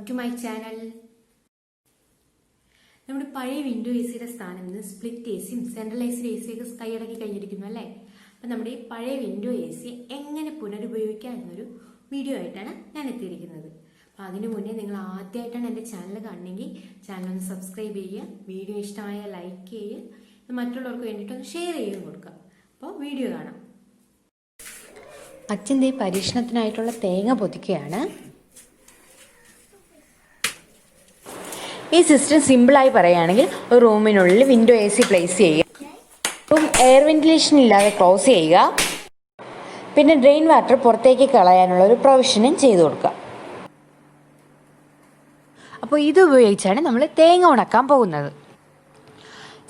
to my channel. നമ്മുടെ പഴയ window A സിയുടെ സ്ഥാനം നിന്ന് സ്പ്ലിറ്റ് എ സിയും സെൻട്രലൈസ്ഡ് എ സിയൊക്കെ കൈയടക്കി കഴിഞ്ഞിരിക്കുന്നു അല്ലേ. അപ്പം നമ്മുടെ ഈ പഴയ വിൻഡോ എ സി എങ്ങനെ പുനരുപയോഗിക്കാം എന്നൊരു വീഡിയോ ആയിട്ടാണ് ഞാൻ എത്തിയിരിക്കുന്നത്. അപ്പം അതിനു മുന്നേ നിങ്ങൾ ആദ്യമായിട്ടാണ് എൻ്റെ ചാനൽ കാണണമെങ്കിൽ ചാനൽ ഒന്ന് സബ്സ്ക്രൈബ് ചെയ്യുക, വീഡിയോ ഇഷ്ടമായ ലൈക്ക് ചെയ്യുക, മറ്റുള്ളവർക്ക് വേണ്ടിയിട്ടൊന്ന് ഷെയർ ചെയ്ത് കൊടുക്കുക. അപ്പോൾ വീഡിയോ കാണാം. അച്ഛൻ്റെ പരീക്ഷണത്തിനായിട്ടുള്ള തേങ്ങ പൊതിക്കുകയാണ്. ഈ സിസ്റ്റം സിമ്പിളായി പറയുകയാണെങ്കിൽ ഒരു റൂമിനുള്ളിൽ വിൻഡോ എ സി പ്ലേസ് ചെയ്യുക, റൂം എയർ വെന്റിലേഷൻ ഇല്ലാതെ ക്ലോസ് ചെയ്യുക, പിന്നെ ഡ്രെയിൻ വാട്ടർ പുറത്തേക്ക് കളയാനുള്ള ഒരു പ്രൊവിഷനും ചെയ്തു കൊടുക്കുക. അപ്പോൾ ഇത് ഉപയോഗിച്ചാണ് നമ്മൾ തേങ്ങ ഉണക്കാൻ പോകുന്നത്.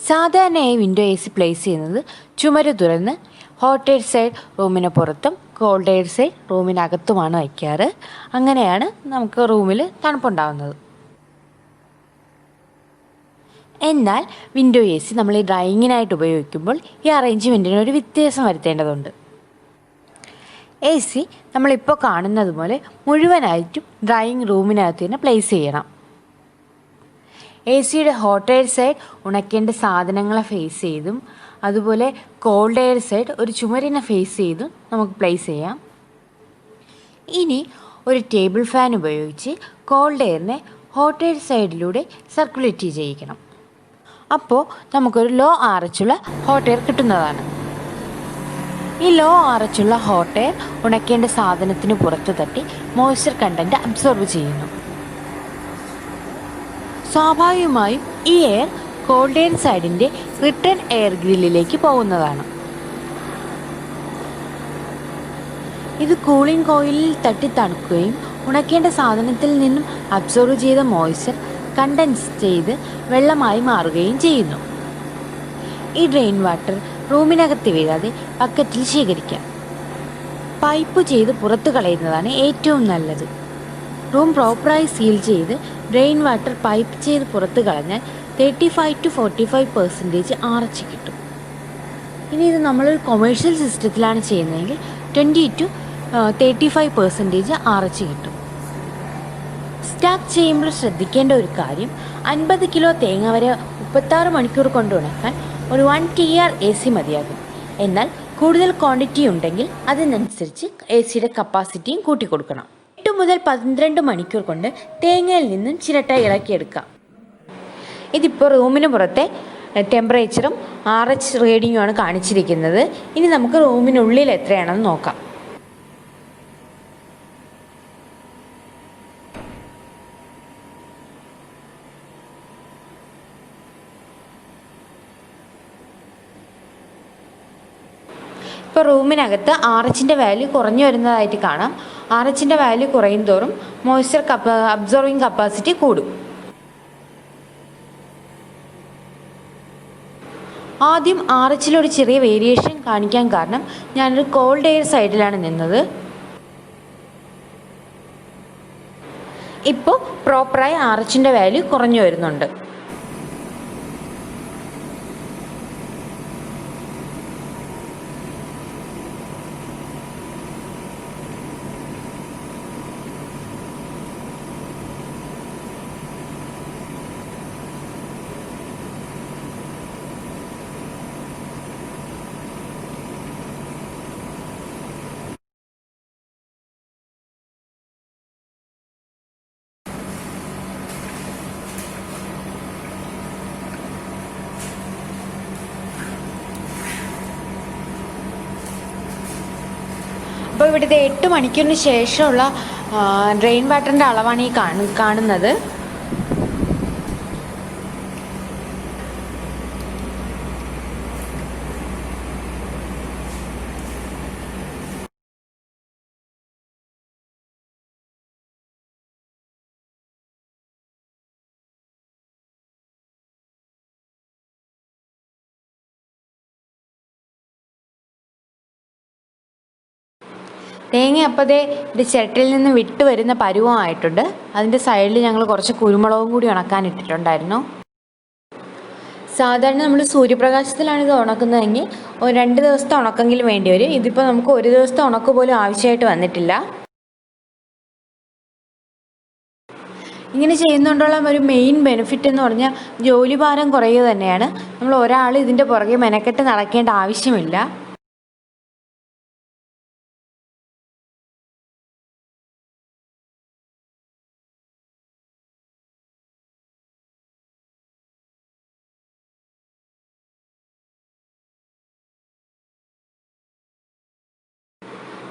സാധാരണയായി വിൻഡോ എ സി പ്ലേസ് ചെയ്യുന്നത് ചുമര് തുറന്ന് ഹോട്ട് എയർ സൈഡ് റൂമിന് പുറത്തും കോൾഡ് എയർ സൈഡ് റൂമിനകത്തുമാണ് വയ്ക്കാറ്. അങ്ങനെയാണ് നമുക്ക് റൂമിൽ തണുപ്പുണ്ടാകുന്നത്. എന്നാൽ വിൻഡോ എ സി നമ്മൾ ഈ ഡ്രൈയിങ്ങിനായിട്ട് ഉപയോഗിക്കുമ്പോൾ ഈ അറേഞ്ച്മെൻറ്റിന് ഒരു വ്യത്യാസം വരുത്തേണ്ടതുണ്ട്. എ സി നമ്മളിപ്പോൾ കാണുന്നത് പോലെ മുഴുവനായിട്ടും ഡ്രൈയിങ് റൂമിനകത്ത് തന്നെ പ്ലേസ് ചെയ്യണം. എ സിയുടെ ഹോട്ട് എയർ സൈഡ് ഉണക്കേണ്ട സാധനങ്ങളെ ഫേസ് ചെയ്തും അതുപോലെ കോൾഡ് എയർ സൈഡ് ഒരു ചുമരിനെ ഫേസ് ചെയ്തും നമുക്ക് പ്ലേസ് ചെയ്യാം. ഇനി ഒരു ടേബിൾ ഫാൻ ഉപയോഗിച്ച് കോൾഡ് എയറിനെ ഹോട്ട് എയർ സൈഡിലൂടെ സർക്കുലേറ്റ് ചെയ്യിക്കണം. അപ്പോൾ നമുക്കൊരു ലോ RH ഉള്ള ഹോട്ട് എയർ കിട്ടുന്നതാണ്. ഈ ലോ RH ഉള്ള ഹോട്ട് എയർ ഉണക്കേണ്ട സാധനത്തിന് പുറത്ത് തട്ടി മോയ്സ്ചർ കണ്ടൻറ്റ് അബ്സോർബ് ചെയ്യുന്നു. സ്വാഭാവികമായും ഈ എയർ കോൾഡ് എയർ സൈഡിൻ്റെ റിട്ടേൺ എയർ ഗ്രില്ലിലേക്ക് പോകുന്നതാണ്. ഇത് കൂളിംഗ് കോയിലിൽ തട്ടി തണുക്കുകയും ഉണക്കേണ്ട സാധനത്തിൽ നിന്നും അബ്സോർബ് ചെയ്ത മോയ്സ്ചർ കണ്ടൻസ് ചെയ്ത് വെള്ളമായി മാറുകയും ചെയ്യുന്നു. ഈ ഡ്രെയിൻ വാട്ടർ റൂമിനകത്ത് വീഴാതെ ബക്കറ്റിൽ ശേഖരിക്കാം. പൈപ്പ് ചെയ്ത് പുറത്തു കളയുന്നതാണ് ഏറ്റവും നല്ലത്. റൂം പ്രോപ്പറായി സീൽ ചെയ്ത് ഡ്രെയിൻ വാട്ടർ പൈപ്പ് ചെയ്ത് പുറത്തു കളഞ്ഞാൽ 35 to 45% RH കിട്ടും. ഇനി ഇത് നമ്മളൊരു കൊമേഴ്ഷ്യൽ സിസ്റ്റത്തിലാണ് ചെയ്യുന്നതെങ്കിൽ 20 to 35% RH കിട്ടും. സ്റ്റാക്ക് ചെയ്യുമ്പോൾ ശ്രദ്ധിക്കേണ്ട ഒരു കാര്യം, 50 കിലോ തേങ്ങ വരെ 36 മണിക്കൂർ കൊണ്ട് ഉണക്കാൻ ഒരു 1 TR എ സി മതിയാകും. എന്നാൽ കൂടുതൽ ക്വാണ്ടിറ്റി ഉണ്ടെങ്കിൽ അതിനനുസരിച്ച് എ സിയുടെ കപ്പാസിറ്റിയും കൂട്ടിക്കൊടുക്കണം. 8 മുതൽ 12 മണിക്കൂർ കൊണ്ട് തേങ്ങയിൽ നിന്നും ചിരട്ട ഇളക്കിയെടുക്കാം. ഇതിപ്പോൾ റൂമിന് പുറത്തെ ടെമ്പറേച്ചറും RH റീഡിങ്ങുമാണ് കാണിച്ചിരിക്കുന്നത്. ഇനി നമുക്ക് റൂമിനുള്ളിൽ എത്രയാണെന്ന് നോക്കാം. ഇപ്പോൾ റൂമിനകത്ത് RH വാല്യൂ കുറഞ്ഞു വരുന്നതായിട്ട് കാണാം. RH വാല്യൂ കുറയും തോറും മോയ്സ്ചർ അബ്സോർവിങ് കപ്പാസിറ്റി കൂടും. ആദ്യം RH ഒരു ചെറിയ വേരിയേഷൻ കാണിക്കാൻ കാരണം ഞാനൊരു കോൾഡ് എയർ സൈഡിലാണ് നിന്നത്. ഇപ്പോൾ പ്രോപ്പറായി RH വാല്യൂ കുറഞ്ഞു വരുന്നുണ്ട്. അപ്പോൾ ഇവിടുത്തെ 8 മണിക്കൂറിന് ശേഷമുള്ള ഡ്രെയിൻ വാട്ടറിൻ്റെ അളവാണ് ഈ കാണുന്നത്. തേങ്ങ അപ്പോഴേ ഒരു ചിരട്ടയിൽ നിന്ന് വിട്ട് വരുന്ന പരുവമായിട്ടുണ്ട്. അതിൻ്റെ സൈഡിൽ ഞങ്ങൾ കുറച്ച് കുരുമുളകും കൂടി ഉണക്കാനിട്ടിട്ടുണ്ടായിരുന്നു. സാധാരണ നമ്മൾ സൂര്യപ്രകാശത്തിലാണ് ഇത് ഉണക്കുന്നതെങ്കിൽ ഒരു 2 ദിവസത്തെ ഉണക്കെങ്കിലും വേണ്ടി വരും. ഇതിപ്പോൾ നമുക്ക് ഒരു ദിവസത്തെ ഉണക്ക് പോലും ആവശ്യമായിട്ട് വന്നിട്ടില്ല. ഇങ്ങനെ ചെയ്യുന്നതുകൊണ്ടുള്ള ഒരു മെയിൻ ബെനിഫിറ്റ് എന്ന് പറഞ്ഞാൽ ജോലിഭാരം കുറയുക തന്നെയാണ്. നമ്മൾ ഒരാൾ ഇതിൻ്റെ പുറകെ മെനക്കെട്ട് നടക്കേണ്ട ആവശ്യമില്ല.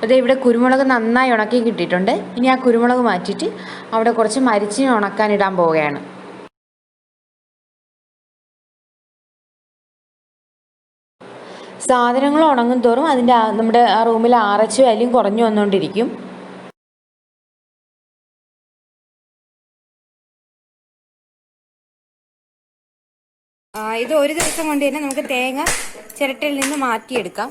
അത് ഇവിടെ കുരുമുളക് നന്നായി ഉണക്കി കിട്ടിയിട്ടുണ്ട്. ഇനി ആ കുരുമുളക് മാറ്റിയിട്ട് അവിടെ കുറച്ച് മരിച്ചിനി ഉണക്കാനിടാൻ പോവുകയാണ്. സാധനങ്ങൾ ഉണങ്ങും തോറും നമ്മുടെ ആ റൂമിൽ RH വാല്യൂം കുറഞ്ഞു വന്നുകൊണ്ടിരിക്കും. ഇത് ഒരു ദിവസം കൊണ്ട് തന്നെ നമുക്ക് തേങ്ങ ചിരട്ടയിൽ നിന്ന് മാറ്റിയെടുക്കാം.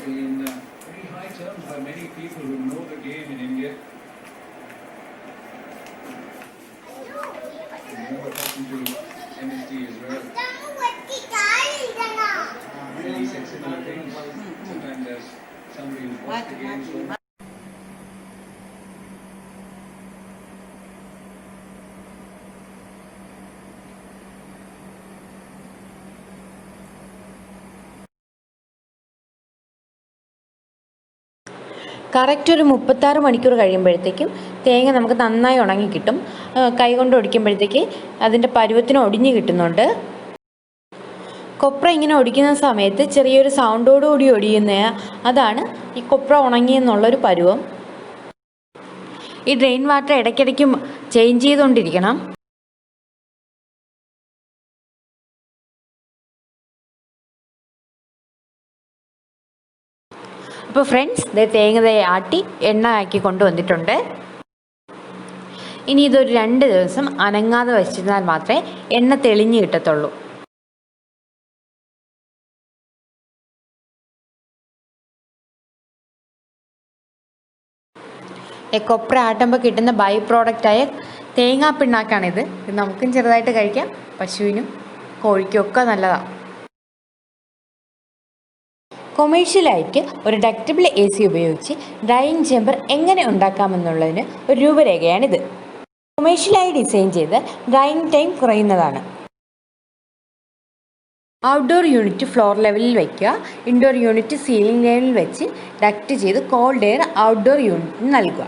In pretty high terms by many people who know the game in India. Remember talking to MSD as well. Really said similar things. Sometimes there's somebody who's watched the game so much. Correct ഒരു 36 മണിക്കൂർ കഴിയുമ്പോഴത്തേക്കും തേങ്ങ നമുക്ക് നന്നായി ഉണങ്ങി കിട്ടും. കൈ കൊണ്ട് ഒടിക്കുമ്പോഴത്തേക്ക് അതിൻ്റെ പരുവത്തിന് ഒടിഞ്ഞ് കിട്ടുന്നുണ്ട്. കൊപ്ര ഇങ്ങനെ ഒടിക്കുന്ന സമയത്ത് ചെറിയൊരു സൗണ്ടോടുകൂടി ഒടിയുന്ന അതാണ് ഈ കൊപ്ര ഉണങ്ങിയെന്നുള്ളൊരു പരുവം. ഈ ഡ്രെയിൻ വാട്ടർ ഇടയ്ക്കിടയ്ക്ക് ചേഞ്ച് ചെയ്തുകൊണ്ടിരിക്കണം. അപ്പോൾ ഫ്രണ്ട്സ്, തേങ്ങ ആട്ടി എണ്ണ ആക്കി കൊണ്ടുവന്നിട്ടുണ്ട്. ഇനി ഇതൊരു 2 ദിവസം അനങ്ങാതെ വെച്ചിരുന്നാൽ മാത്രമേ എണ്ണ തെളിഞ്ഞ് കിട്ടത്തുള്ളൂ. കൊപ്ര ആട്ടുമ്പോൾ കിട്ടുന്ന ബൈ പ്രോഡക്റ്റായ തേങ്ങാ പിണ്ണാക്കാണിത്. ഇത് നമുക്കും ചെറുതായിട്ട് കഴിക്കാം, പശുവിനും കോഴിക്കും ഒക്കെ നല്ലതാണ്. കൊമേഴ്ഷ്യലായിട്ട് ഒരു ഡക്റ്റബിൾ AC ഉപയോഗിച്ച് ഡ്രൈയിങ് ചേമ്പർ എങ്ങനെ ഉണ്ടാക്കാമെന്നുള്ളതിന് ഒരു രൂപരേഖയാണിത്. കൊമേഴ്ഷ്യലായി ഡിസൈൻ ചെയ്ത് ഡ്രൈയിങ് ടൈം കുറയുന്നതാണ്. ഔട്ട്ഡോർ യൂണിറ്റ് ഫ്ലോർ ലെവലിൽ വയ്ക്കുക. ഇൻഡോർ യൂണിറ്റ് സീലിംഗ് ലെവലിൽ വെച്ച് ഡക്റ്റ് ചെയ്ത് കോൾഡ് എയർ ഔട്ട്ഡോർ യൂണിറ്റിന് നൽകുക.